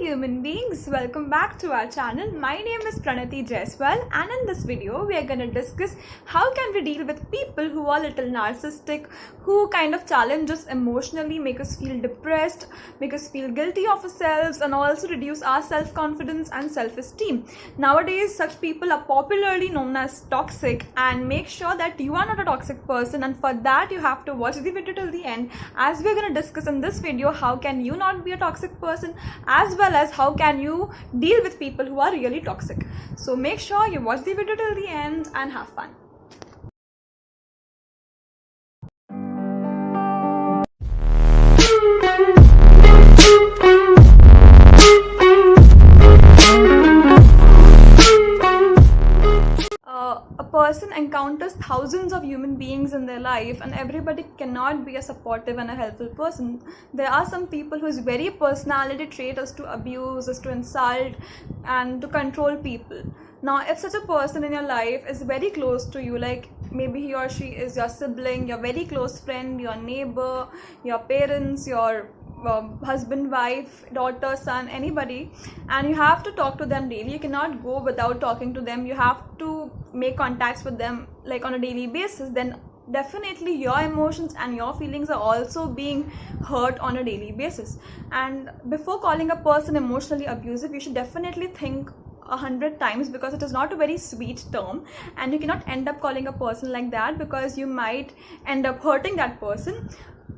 human beings, welcome back to our channel. My name is Pranati Jaiswal, and in this video we are going to discuss how can we deal with people who are little narcissistic, who kind of challenge us emotionally, make us feel depressed, make us feel guilty of ourselves, and also reduce our self-confidence and self-esteem. Nowadays such people are popularly known as toxic, and make sure that you are not a toxic person, and for that you have to watch the video till the end, as we're going to discuss in this video how can you not be a toxic person, as well as how can you deal with people who are really toxic. So make sure you watch the video till the end and have fun. A person encounters thousands of human beings in their life, and everybody cannot be a supportive and a helpful person. There are some people whose very personality trait is to abuse, is to insult, and to control people. Now, if such a person in your life is very close to you, like maybe he or she is your sibling, your very close friend, your neighbor, your parents, your husband, wife, daughter, son, anybody, and you have to talk to them daily. You cannot go without talking to them. You have to make contacts with them like on a daily basis. Then definitely your emotions and your feelings are also being hurt on a daily basis. And before calling a person emotionally abusive, you should definitely think 100 times, because it is not a very sweet term, and you cannot end up calling a person like that, because you might end up hurting that person.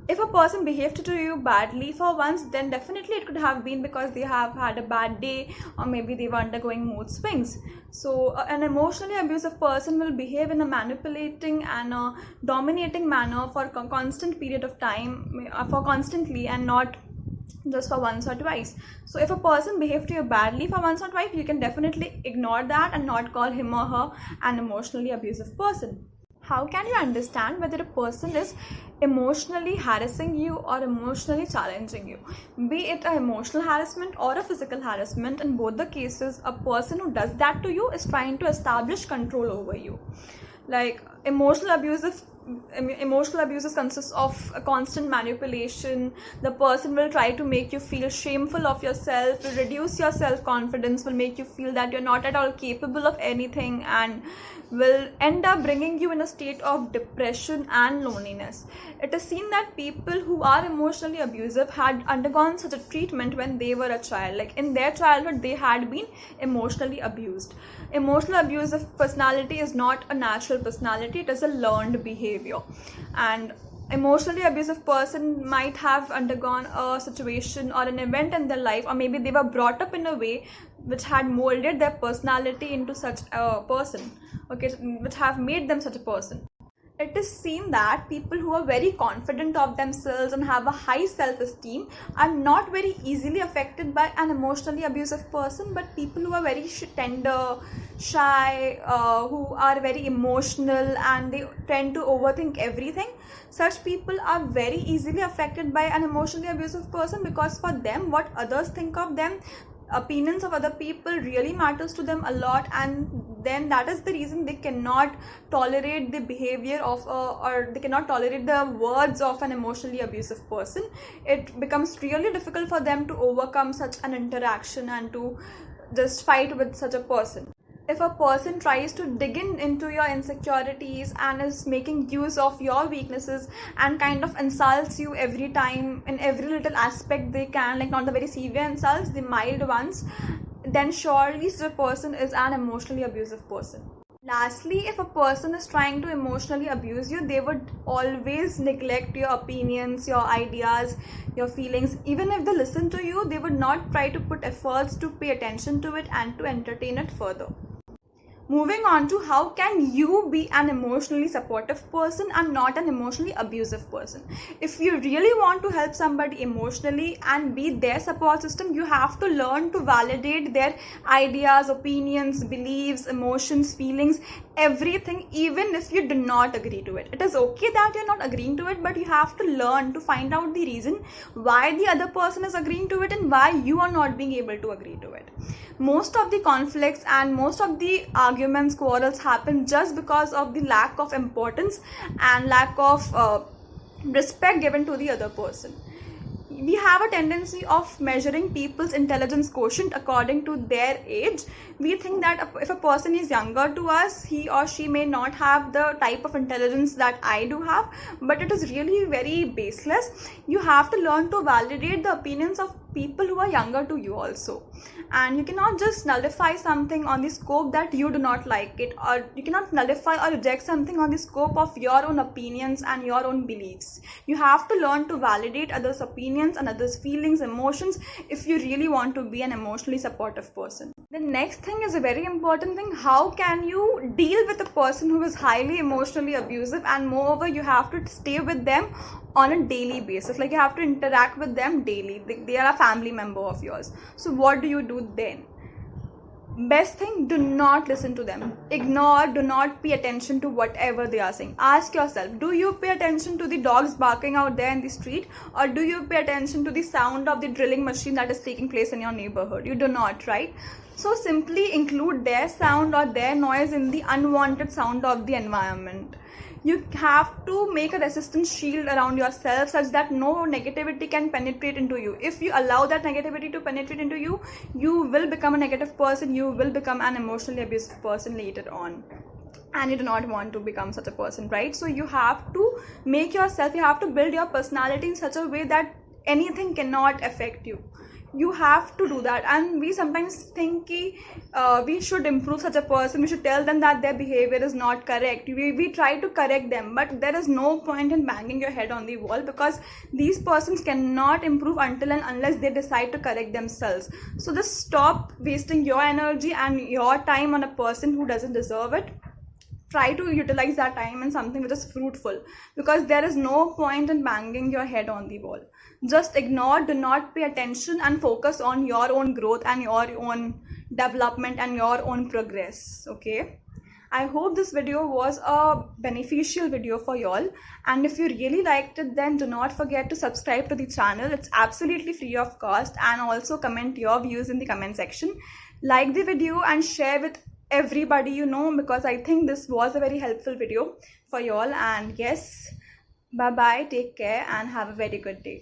If a person behaved to you badly for once, then definitely it could have been because they have had a bad day, or maybe they were undergoing mood swings. So an emotionally abusive person will behave in a manipulating and a dominating manner for a constant period of time, for constantly, and not just for once or twice. So if a person behaved to you badly for once or twice, you can definitely ignore that and not call him or her an emotionally abusive person. How can you understand whether a person is emotionally harassing you or emotionally challenging you? Be it an emotional harassment or a physical harassment, in both the cases, a person who does that to you is trying to establish control over you. Like emotional abuses consists of a constant manipulation. The person will try to make you feel shameful of yourself, will reduce your self-confidence, will make you feel that you're not at all capable of anything, and will end up bringing you in a state of depression and loneliness. It is seen that people who are emotionally abusive had undergone such a treatment when they were a child. Like in their childhood, they had been emotionally abused. Emotional abusive personality is not a natural personality, it is a learned behavior. And emotionally abusive person might have undergone a situation or an event in their life, or maybe they were brought up in a way which had molded their personality into such a person, okay, which have made them such a person. It is seen that people who are very confident of themselves and have a high self-esteem are not very easily affected by an emotionally abusive person, but people who are very tender, shy, who are very emotional, and they tend to overthink everything, such people are very easily affected by an emotionally abusive person, because for them, what others think of them, opinions of other people really matters to them a lot, and then that is the reason they cannot tolerate the behavior of or they cannot tolerate the words of an emotionally abusive person. It becomes really difficult for them to overcome such an interaction and to just fight with such a person. If a person tries to dig into your insecurities and is making use of your weaknesses and kind of insults you every time in every little aspect they can, like not the very severe insults, the mild ones, then surely such a person is an emotionally abusive person. Lastly, if a person is trying to emotionally abuse you, they would always neglect your opinions, your ideas, your feelings. Even if they listen to you, they would not try to put efforts to pay attention to it and to entertain it further. Moving on to how can you be an emotionally supportive person and not an emotionally abusive person. If you really want to help somebody emotionally and be their support system, you have to learn to validate their ideas, opinions, beliefs, emotions, feelings, everything, even if you do not agree to it. It is okay that you're not agreeing to it, but you have to learn to find out the reason why the other person is agreeing to it and why you are not being able to agree to it. Most of the conflicts and most of the arguments, quarrels happen just because of the lack of importance and lack of respect given to the other person. we have a tendency of measuring people's intelligence quotient according to their age. We think that if a person is younger to us, he or she may not have the type of intelligence that I do have, but it is really very baseless. You have to learn to validate the opinions of people who are younger to you also, and you cannot just nullify something on the scope that you do not like it, or you cannot nullify or reject something on the scope of your own opinions and your own beliefs. You have to learn to validate others' opinions and others' feelings, emotions, if you really want to be an emotionally supportive person. The next thing is a very important thing. How can you deal with a person who is highly emotionally abusive, and moreover you have to stay with them on a daily basis, like you have to interact with them daily, they are a family member of yours. So what do you do then? Best thing, do not listen to them, ignore, do not pay attention to whatever they are saying. Ask yourself, do you pay attention to the dogs barking out there in the street, or do you pay attention to the sound of the drilling machine that is taking place in your neighborhood? You do not, right? So simply include their sound or their noise in the unwanted sound of the environment. You have to make a resistance shield around yourself such that no negativity can penetrate into you. If you allow that negativity to penetrate into you, you will become a negative person, you will become an emotionally abusive person later on. And you do not want to become such a person, right? So you have to make yourself, you have to build your personality in such a way that anything cannot affect you. You have to do that. And we sometimes think we should improve such a person, we should tell them that their behavior is not correct, we try to correct them, but there is no point in banging your head on the wall, because these persons cannot improve until and unless they decide to correct themselves. So just stop wasting your energy and your time on a person who doesn't deserve it. Try to utilize that time in something which is fruitful, because there is no point in banging your head on the wall. Just ignore, do not pay attention, and focus on your own growth and your own development and your own progress. Okay, I hope this video was a beneficial video for y'all, and if you really liked it, then do not forget to subscribe to the channel. It's absolutely free of cost, and also comment your views in the comment section. Like the video and share with everybody you know, because I think this was a very helpful video for y'all. And yes, bye bye, take care, and have a very good day.